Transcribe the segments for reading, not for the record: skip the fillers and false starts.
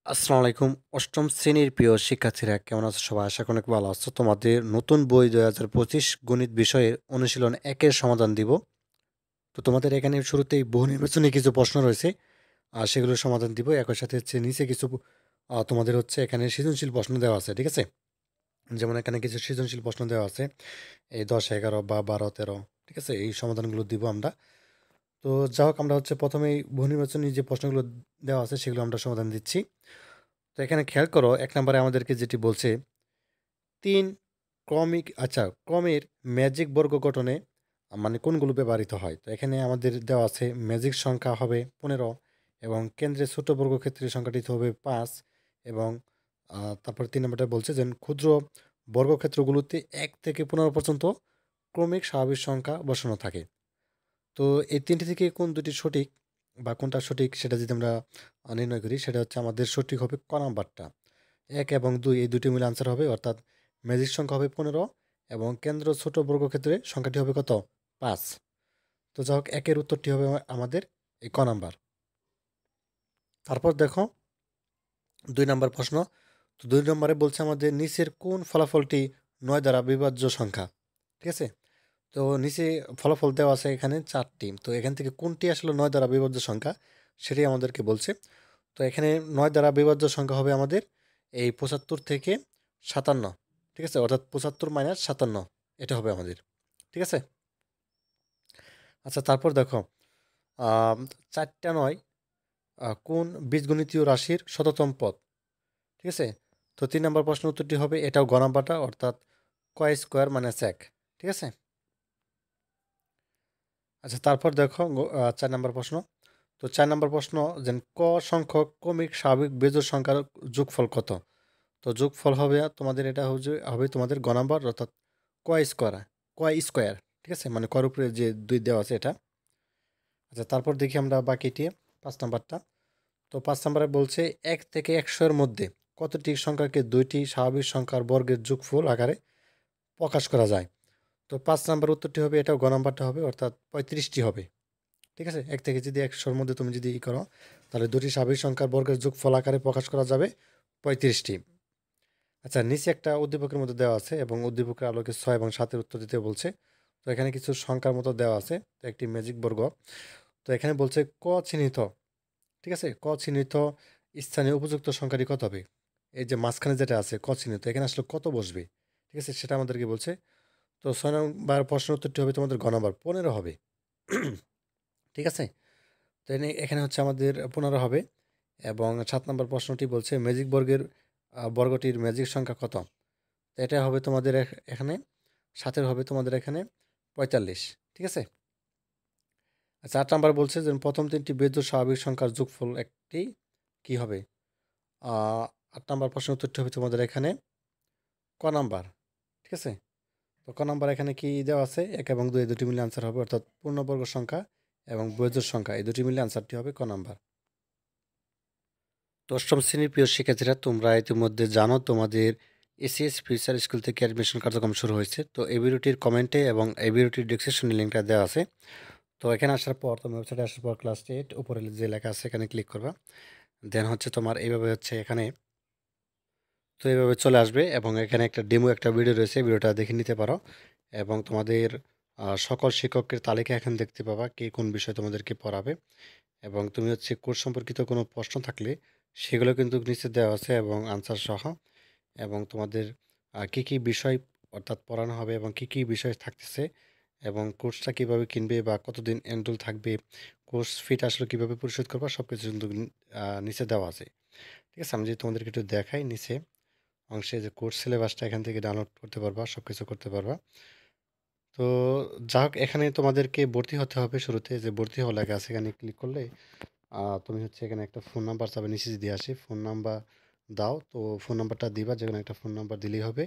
আসসালামু আলাইকুম। অষ্টম শ্রেণীর প্রিয় শিক্ষার্থীরা কেমন আছো সবাই? আশা করি অনেক ভালো আছো। তোমাদের নতুন বই ২০২৫ গণিত বিষয়ের অনুশীলন ১ এর সমাধান দিব। তো তোমাদের এখানে শুরুতেই বহু নির্বাচনী কিছু প্রশ্ন রয়েছে। সেগুলোর সমাধান দিব। একই সাথে হচ্ছে নিচে কিছু তোমাদের হচ্ছে এখানে সৃজনশীল প্রশ্ন দেওয়া আছে। ঠিক আছে? যেমন এখানে কিছু সৃজনশীল প্রশ্ন দেওয়া আছে। এই ১০, ১১ বা ১২, ১৩। ঠিক আছে? এই সমাধানগুলো দিব আমরা। তো যা হোক আমরা হচ্ছে ১ম এই বহু নির্বাচনী যে প্রশ্নগুলো দেওয়া আছে সেগুলো আমরা সমাধান দিচ্ছি। তো এখানে খেয়াল করো ১ নম্বরে আমাদেরকে যেটি বলছে ৩ ক্রমের ম্যাজিক বর্গ গঠনে মানে কোনগুলো ব্যবহৃত হয়? তো এখানে আমাদের দেওয়া আছে ম্যাজিক সংখ্যা হবে ১৫ এবং কেন্দ্রে ছোট বর্গক্ষেত্রের সংখ্যাটি হবে ৫ এবং তারপরে ৩ নম্বরটা বলছে যে ক্ষুদ্র বর্গক্ষেত্রগুলোতে ১ থেকে ১৫ পর্যন্ত ক্রমিক স্বাভাবিক সংখ্যা বসানো থাকে। তো এই ৩ টি থেকে কোন দুটি সঠিক বা কোনটা সঠিক সেটা যদি আমরা নির্ণয় করি সেটা হচ্ছে আমাদের সঠিক হবে ক নাম্বারটা। ১ এবং ২ এই দুটি মিলে আনসার হবে অর্থাৎ ম্যাজিক সংখ্যা হবে ১৫ এবং কেন্দ্র ছোট বর্গক্ষেত্রে সংখ্যাটি হবে কত? ৫। তো যাই হোক ১ এর উত্তরটি হবে আমাদের এই ক নাম্বার। তারপর দেখো ২ নাম্বার প্রশ্ন। তো ২ নম্বরে বলছে আমাদের নিচের কোন ফলাফলটি ৯ দ্বারা বিভাজ্য সংখ্যা? ঠিক আছে? তো নিচে ফলাফল দেওয়া আছে এখানে ৪ টি। তো এখান থেকে কোনটি আসলে ৯ দ্বারা বিভাজ্য সংখ্যা সেটাই আমাদেরকে বলছে। তো এখানে ৯ দ্বারা বিভাজ্য সংখ্যা হবে আমাদের এই ৭৫ থেকে ৫৭। ঠিক আছে? অর্থাৎ ৭৫ মাইনাস ৫৭ এটা হবে আমাদের। ঠিক আছে? আচ্ছা তারপর দেখো আম ৪ টা ৯ কোন বীজগণিতীয় রাশির শততম পদ? ঠিক আছে? তো ৩ নম্বর প্রশ্নের উত্তরটি হবে এটাও গ নাম্বারটা অর্থাৎ ক স্কোয়ার মাইনাস ১। ঠিক আছে? আচ্ছা তারপর দেখো ৪ নম্বর প্রশ্ন। তো ৪ নম্বর প্রশ্ন যে ক সংখ্যক ক্রমিক স্বাভাবিক বেজোড় সংখ্যার যোগফল কত? তো যোগফল হবে তোমাদের এটা হবে তোমাদের গ নাম্বার অর্থাৎ ক স্কোয়ার স্কোয়ার। ঠিক আছে? মানে কর উপরে যে ২ দেওয়া আছে এটা। আচ্ছা তারপর দেখি আমরা বাকিটি ৫ নাম্বারটা। তো ৫ নাম্বারে বলছে ১ থেকে ১০০ এর মধ্যে কতটি সংখ্যাকে ২টি স্বাভাবিক সংখ্যার বর্গের যোগফল আকারে প্রকাশ করা যায়? তো ৫ নাম্বার উত্তরটি হবে এটাও গ নাম্বারটা হবে অর্থাৎ ৩৫টি হবে। ঠিক আছে? ১ থেকে যদি ১০০ মধ্যে তুমি যদি করো তাহলে ২টি স্বাভাবিক সংখ্যার বর্গের যোগফল আকারে প্রকাশ করা যাবে ৩৫টি। আচ্ছা নিচে একটা উদ্দীপকের মধ্যে দেওয়া আছে এবং উদ্দীপকের আলোকে ৬ এবং ৭ এর উত্তর দিতে বলছে। তো এখানে কিছু সংখ্যার মতো দেওয়া আছে। তো একটি ম্যাজিক বর্গ। তো এখানে বলছে ক চিহ্নিত, ঠিক আছে? ক চিহ্নিত স্থানীয় উপযুক্ত সংখ্যাটি কত হবে? এই যে মাঝখানে যেটা আছে ক চিহ্নিত এখানে আসলে কত বসবে? ঠিক আছে? সেটা আমাদেরকে বলছে। তো ৬ নম্বর প্রশ্নের উত্তরটি হবে তোমাদের গ নাম্বার ১৫ হবে। ঠিক আছে? তো এখানে হচ্ছে আমাদের ১৫ হবে এবং ৭ নম্বর প্রশ্নটি বলছে ম্যাজিক বর্গের বর্গটির ম্যাজিক সংখ্যা কত? তো এটা হবে তোমাদের এখানে ৭ এর হবে তোমাদের এখানে ৪৫। ঠিক আছে? আচ্ছা ৮ নাম্বার বলছে যে প্রথম ৩টি বেজোড় স্বাভাবিক সংখ্যার যোগফল একটি কি হবে? আ ৮ নাম্বার প্রশ্নের উত্তরটি হবে তোমাদের এখানে ক নাম্বার। ঠিক আছে? তো ক নাম্বার এখানে কি দেওয়া আছে? ১ এবং ২ এই দুটি মিলে আনসার হবে অর্থাৎ পূর্ণবর্গ সংখ্যা এবং বেজোড় সংখ্যা এই দুটি মিলে আনসারটি হবে ক নাম্বার। তো অষ্টম শ্রেণীর প্রিয় শিক্ষার্থীরা তোমরা ইতিমধ্যে জানো তোমাদের এসিএস ফিউচার স্কুল থেকে অ্যাডমিশন কার্যক্রম শুরু হয়েছে। তো এই ভিডিওটির কমেন্টে এবং এই ভিডিওটির ডেসক্রিপশনে লিঙ্কটা দেওয়া আছে। তো এখানে আসার পর তুমি ওয়েবসাইটে আসার পর ক্লাস 8 উপরে যে লেখা আছে এখানে ক্লিক করবা। দেন হচ্ছে তোমার এইভাবে হচ্ছে এখানে তো এইভাবে চলে আসবে এবং এখানে একটা ডেমো একটা ভিডিও রয়েছে ভিডিওটা দেখে নিতে পারো এবং তোমাদের সকল শিক্ষকের তালিকা এখানে দেখতে পাবা কে কোন বিষয় তোমাদেরকে পড়াবে এবং তুমি হচ্ছে কোর্স সম্পর্কিত কোনো প্রশ্ন থাকলে সেগুলো কিন্তু নিচে দেওয়া আছে এবং আনসার সহ এবং তোমাদের কী কী বিষয় অর্থাৎ পড়ানো হবে এবং কী কী বিষয় থাকতেছে এবং কোর্সটা কীভাবে কিনবে বা কতদিন এনরোল থাকবে, কোর্স ফিটা আসলে কীভাবে পরিশোধ করবা সব কিছু কিন্তু নিচে দেওয়া আছে। ঠিক আছে? আমি যদি তোমাদেরকে একটু দেখাই নিচে অংশে যে কোর্স সিলেবাসটা এখান থেকে ডাউনলোড করতে পারবা, সব কিছু করতে পারবা। তো যা হোক এখানে তোমাদেরকে ভর্তি হতে হবে শুরুতে যে ভর্তি হওয়া লেখা আছে এখানে ক্লিক করলে তুমি হচ্ছে এখানে একটা ফোন নাম্বার চাবে নিচে দিয়ে আসি ফোন নাম্বার দাও তো ফোন নাম্বারটা দিবা যেখানে একটা ফোন নাম্বার দিলেই হবে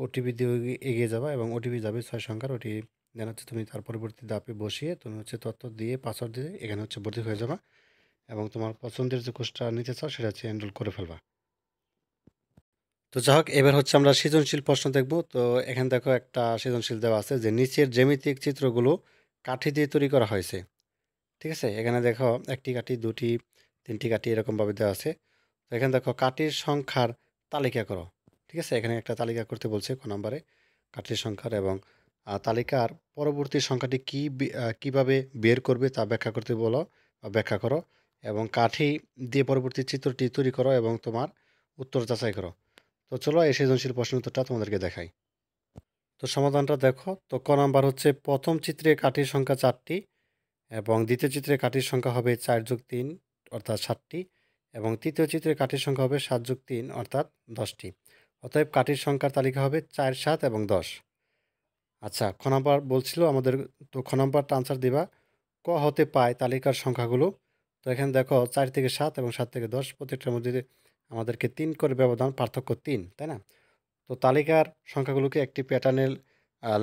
ওটিপি দিয়ে এগিয়ে যাবা এবং ওটিপি যাবে ৬ সংখ্যার ওটি দেন হচ্ছে তুমি তার পরবর্তী ধাপে বসিয়ে তুমি হচ্ছে তথ্য দিয়ে পাসওয়ার্ড দিয়ে এখানে হচ্ছে ভর্তি হয়ে যাবা এবং তোমার পছন্দের যে কোর্সটা নিতে চাও সেটা হচ্ছে এনরোল করে ফেলবা। তো যাই হোক এবার হচ্ছে আমরা সৃজনশীল প্রশ্ন দেখব। তো এখানে দেখো একটা সৃজনশীল দেওয়া আছে যে নিচের জ্যামিতিক চিত্রগুলো কাঠি দিয়ে তৈরি করা হয়েছে। ঠিক আছে? এখানে দেখো ১টি কাঠি, ২টি, ৩টি কাঠি এরকমভাবে দেওয়া আছে। তো এখানে দেখো কাঠির সংখ্যার তালিকা করো। ঠিক আছে? এখানে একটা তালিকা করতে বলছে ক নাম্বারে কাঠির সংখ্যার এবং তালিকার পরবর্তী সংখ্যাটি কিভাবে বের করবে তা ব্যাখ্যা করতে বলো বা ব্যাখ্যা করো এবং কাঠি দিয়ে পরবর্তী চিত্রটি তৈরি করো এবং তোমার উত্তর যাচাই করো। তো চলো এই সৃজনশীল প্রশ্নের উত্তরটা তোমাদেরকে দেখাই। তো সমাধানটা দেখো। তো ক নাম্বার হচ্ছে প্রথম চিত্রে কাঠির সংখ্যা 4টি এবং দ্বিতীয় চিত্রে কাঠির সংখ্যা হবে 4+3 অর্থাৎ 7টি এবং তৃতীয় চিত্রে কাঠির সংখ্যা হবে 7+3 অর্থাৎ 10টি। অতএব কাঠির সংখ্যার তালিকা হবে 4, 7 এবং 10। আচ্ছা, খ নাম্বার বলছিল আমাদের। তো খ নাম্বারটা আনসার দিবা ক হতে পায় তালিকার সংখ্যাগুলো। তো এখানে দেখো 4 থেকে 7 এবং 7 থেকে 10 প্রত্যেকটার মধ্যে আমাদেরকে 3 করে ব্যবধান, পার্থক্য 3, তাই না? তো তালিকার সংখ্যাগুলোকে একটি প্যাটার্নে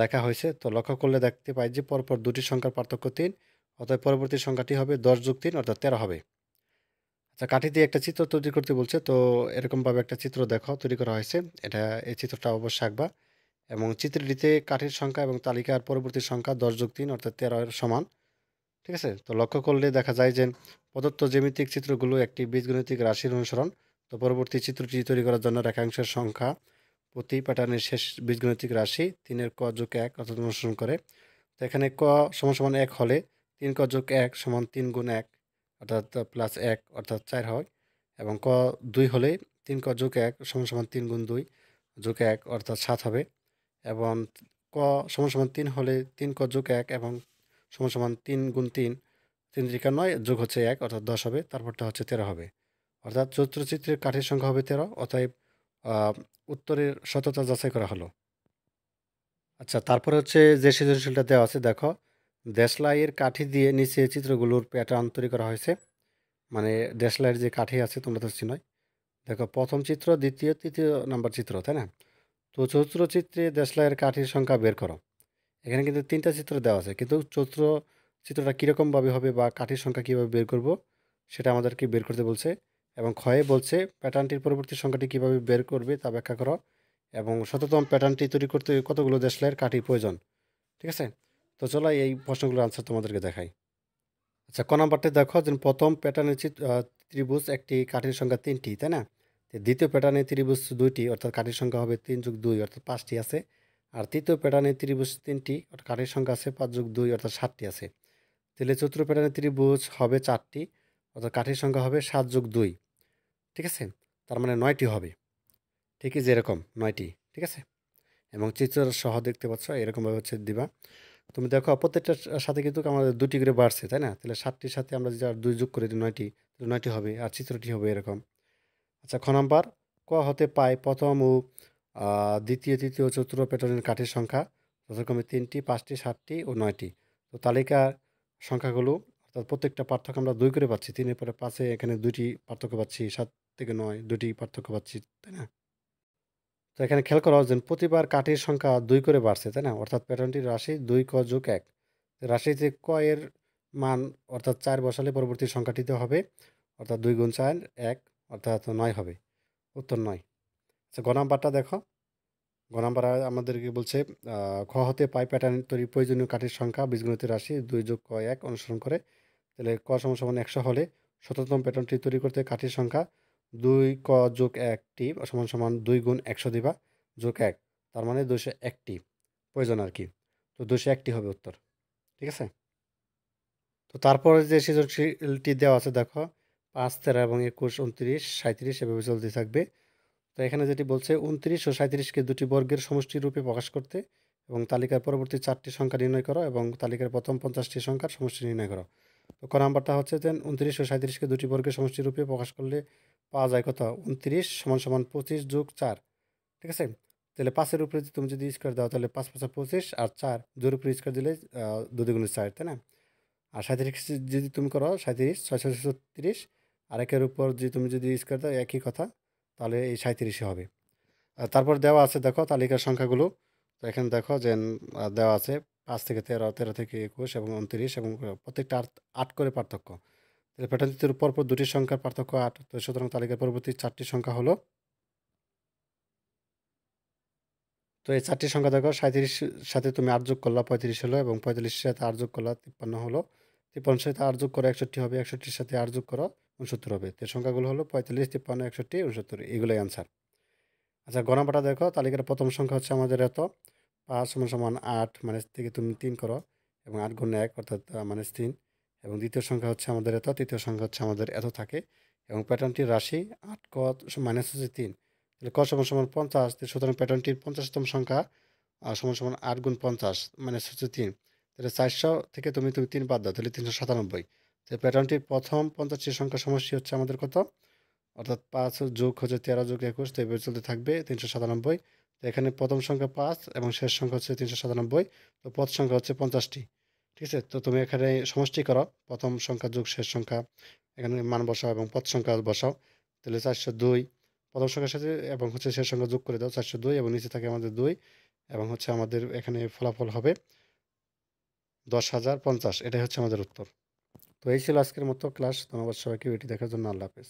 লেখা হয়েছে। তো লক্ষ্য করলে দেখতে পাই যে পরপর দুটি সংখ্যার পার্থক্য 3, অতএব পরবর্তী সংখ্যাটি হবে 10+3 অর্থাৎ 13 হবে। আচ্ছা, কাঠি দিয়ে একটা চিত্র তৈরি করতে বলছে। তো এরকমভাবে একটা চিত্র দেখো তৈরি করা হয়েছে। এই চিত্রটা অবশ্যই আঁকবা এবং চিত্রটিতে কাঠির সংখ্যা এবং তালিকার পরবর্তী সংখ্যা 10+3 অর্থাৎ 13 এর সমান। ঠিক আছে? তো লক্ষ্য করলে দেখা যায় যে প্রদত্ত জ্যামিতিক চিত্রগুলো একটি বীজগণিতিক রাশির অনুসরণ। তো পরবর্তী চিত্রটি তৈরি করার জন্য রেখাংশের সংখ্যা প্রতি প্যাটার্নের শেষ বীজগণিতিক রাশি 3 এর ক যোগ 1 অর্থাৎ অনুসরণ করে। তো এখানে ক সমান সমান 1 হলে 3 ক যোগ 1 সমান 3 গুণ 1 অর্থাৎ প্লাস 1 অর্থাৎ 4 হয় এবং ক 2 হলে 3 ক যোগ 1 সমান সমান 3 গুণ 2 যোগ 1 অর্থাৎ 7 হবে এবং ক সমান সমান 3 হলে 3 ক যোগ 1 এবং সমান সমান 3 গুণ 3, 3 3 9 যোগ হচ্ছে 1 অর্থাৎ 10 হবে, তারপরটা হচ্ছে 13 হবে। অর্থাৎ চতুর্চিত্রের কাঠির সংখ্যা হবে 13। অতএব আহ, উত্তরের সততা যাচাই করা হলো। আচ্ছা, তারপরে হচ্ছে যে সৃজনশীলটা দেওয়া আছে দেখো, দেশলাইয়ের কাঠি দিয়ে নিচে চিত্রগুলোর প্যাটার্ন তৈরি করা হয়েছে। মানে দেশলাইয়ের যে কাঠি আছে তোমরা তো চিনোই। দেখো প্রথম চিত্র, দ্বিতীয়, তৃতীয় নাম্বার চিত্র, তাই না? তো চতুর্থ চিত্রে দেশলাইয়ের কাঠির সংখ্যা বের করো। এখানে কিন্তু 3টা চিত্র দেওয়া আছে, কিন্তু চতুর্থ চিত্রটা কীরকমভাবে হবে বা কাঠির সংখ্যা কীভাবে বের করব সেটা আমাদেরকে বের করতে বলছে এবং ক্ষয়ে বলছে প্যাটার্নটির পরবর্তী সংখ্যাটি কীভাবে বের করবে তা ব্যাখ্যা করো এবং শততম প্যাটার্নটি তৈরি করতে কতগুলো দেশলাইয়ের কাঠি প্রয়োজন। ঠিক আছে? তো চলো এই প্রশ্নগুলোর আনসার তোমাদেরকে দেখাই। আচ্ছা, ক নাম্বারটা দেখো যে প্রথম প্যাটার্নের ত্রিভুজ একটি কাঠির সংখ্যা 3টি, তাই না? তো দ্বিতীয় প্যাটার্নে ত্রিভুজ 2টি অর্থাৎ কাঠির সংখ্যা হবে 3+2 অর্থাৎ 5টি আছে। আর তৃতীয় প্যাটার্নে ত্রিভুজ 3টি অর্থাৎ কাঠির সংখ্যা আছে 5+2 অর্থাৎ 7টি আছে। তাহলে চতুর্থ প্যাটার্নে ত্রিভুজ হবে 4টি অর্থাৎ কাঠির সংখ্যা হবে 7+2। ঠিক আছে? তার মানে 9টি হবে। ঠিকই যেরকম 9টি। ঠিক আছে? এবং চিত্র সহ দেখতে পাচ্ছ এরকমভাবে হচ্ছে দিবা। তুমি দেখো প্রত্যেকটার সাথে কিন্তু আমাদের 2টি করে বাড়ছে, তাই না? তাহলে 7টির সাথে আমরা যদি আর 2 যোগ করে দিই 9টি, তাহলে 9টি হবে আর চিত্রটি হবে এরকম। আচ্ছা, খ নাম্বার ক হতে পায় প্রথম ও দ্বিতীয়, তৃতীয় ও চতুর্থ প্যাটার্নের কাঠির সংখ্যা যথাক্রমে 3টি, 5টি, 7টি ও 9টি। তো তালিকার সংখ্যাগুলো অর্থাৎ প্রত্যেকটা পার্থক্য আমরা 2 করে পাচ্ছি। 3 এর পরে 5 এ এখানে 2টি পার্থক্য পাচ্ছি, 7 থেকে 9 2টি পার্থক্য পাচ্ছি, তাই না? তো এখানে খেয়াল করা যে প্রতিবার কাঠির সংখ্যা 2 করে বাড়ছে, তাই না? অর্থাৎ প্যাটার্নটির রাশি 2 ক যোগ 1। রাশিতে ক এর মান অর্থাৎ 4 বসালে পরবর্তী সংখ্যাটিতে হবে অর্থাৎ 2 গুণ 4 1 অর্থাৎ 9 হবে। উত্তর 9। আচ্ছা, গ নাম্বারটা দেখো। গ নাম্বার আমাদেরকে বলছে খ হতে পাই প্যাটার্ন তৈরি প্রয়োজনীয় কাঠির সংখ্যা বীজগণিতের রাশি 2 যোগ ক 1 অনুসরণ করে। তাহলে ক সমান সমান 100 হলে শততম প্যাটার্নটি তৈরি করতে কাঠির সংখ্যা 2 ক যোগ 1টি সমান সমান 2 গুণ 100 দিবা যোগ 1, তার মানে 201টি প্রয়োজন আর কি। তো 201টি হবে উত্তর। ঠিক আছে? তো তারপরে যে সৃজনশীলটি দেওয়া আছে দেখো, 5, 13 এবং 21, 29, 37 এভাবে চলতে থাকবে। তো এখানে যেটি বলছে 29 ও 37কে দুটি বর্গের সমষ্টি রূপে প্রকাশ করতে এবং তালিকার পরবর্তী 4টি সংখ্যা নির্ণয় করো এবং তালিকার প্রথম 50টি সংখ্যার সমষ্টি নির্ণয় করো। তো ক নাম্বারটা হচ্ছে যে 29 ও 37কে দুটি বর্গের সমষ্টি রূপে প্রকাশ করলে পাওয়া যায় কত? 29 সমান সমান 25 যোগ 4। ঠিক আছে? তাহলে 5-এর উপরে তুমি যদি স্কোয়ার দাও তাহলে 5 5 25 আর 4 2-এর উপরে স্কোয়ার দিলে 2 দুগুণে 4, তাই না? আর 37 যদি তুমি করো 37 6 6 36 আর একের উপর যদি তুমি যদি স্কোয়ার দাও একই কথা, তাহলে এই 37 হবে। তারপর দেওয়া আছে দেখো তালিকার সংখ্যাগুলো। তো এখানে দেখো যে দেওয়া আছে 5 থেকে 13, 13 থেকে 21 এবং 29 এবং প্রত্যেকটা 8 করে পার্থক্য। তাহলে প্যাটার্নটির পরপর দুটি সংখ্যার পার্থক্য 8। তো সুতরাং তালিকার পরবর্তী 4টি সংখ্যা হলো। তো এই 4টি সংখ্যা দেখো, 37 সাথে তুমি 8 যোগ করলা 35 হলো এবং 45 সাথে 8 যোগ করলা 53 হলো। 53 সাথে 8 যোগ করো 61 হবে, 61 সাথে 8 যোগ করো 69 হবে। তো সংখ্যাগুলো হলো 45, 53, 61, 69 এগুলোই অ্যান্সার। আচ্ছা গ নাম্বারটা দেখো তালিকার প্রথম সংখ্যা হচ্ছে আমাদের এত 5 সমান 8 মাইনাস থেকে তুমি 3 করো এবং 8 গুণ 1 অর্থাৎ -3 এবং দ্বিতীয় সংখ্যা হচ্ছে আমাদের এত, তৃতীয় সংখ্যা হচ্ছে আমাদের এত থাকে এবং প্যাটার্নটির রাশি 8 ক মাইনাস হচ্ছে 3 তাহলে ক সমান 50 সুতরাং প্যাটার্নটির 50তম সংখ্যা সমান 8 গুণ 50 মাইনাস হচ্ছে 3 তাহলে 400 থেকে তুমি 3 বাদ দাও তাহলে 397 তাহলে প্যাটার্নটির প্রথম 50টি সংখ্যা সমষ্টি হচ্ছে আমাদের কত অর্থাৎ 5 যোগ হচ্ছে 13 যোগ 21 তো এভাবে চলতে থাকবে 397 তো এখানে প্রথম সংখ্যা 5 এবং শেষ সংখ্যা হচ্ছে 397 তো পদ সংখ্যা হচ্ছে 50টি ঠিক আছে তো তুমি এখানে সমষ্টি করো প্রথম সংখ্যা যোগ শেষ সংখ্যা এখানে মান বসাও এবং পদ সংখ্যা বসাও তাহলে 402 প্রথম সংখ্যার সাথে এবং হচ্ছে শেষ সংখ্যা যোগ করে দাও 402 এবং নিচে থাকে আমাদের 2 এবং হচ্ছে আমাদের এখানে ফলাফল হবে 10,050 এটাই হচ্ছে আমাদের উত্তর তো এই ছিল আজকের মতো ক্লাস ধন্যবাদ সবাইকে ভিডিও দেখার জন্য আল্লাহ হাফেজ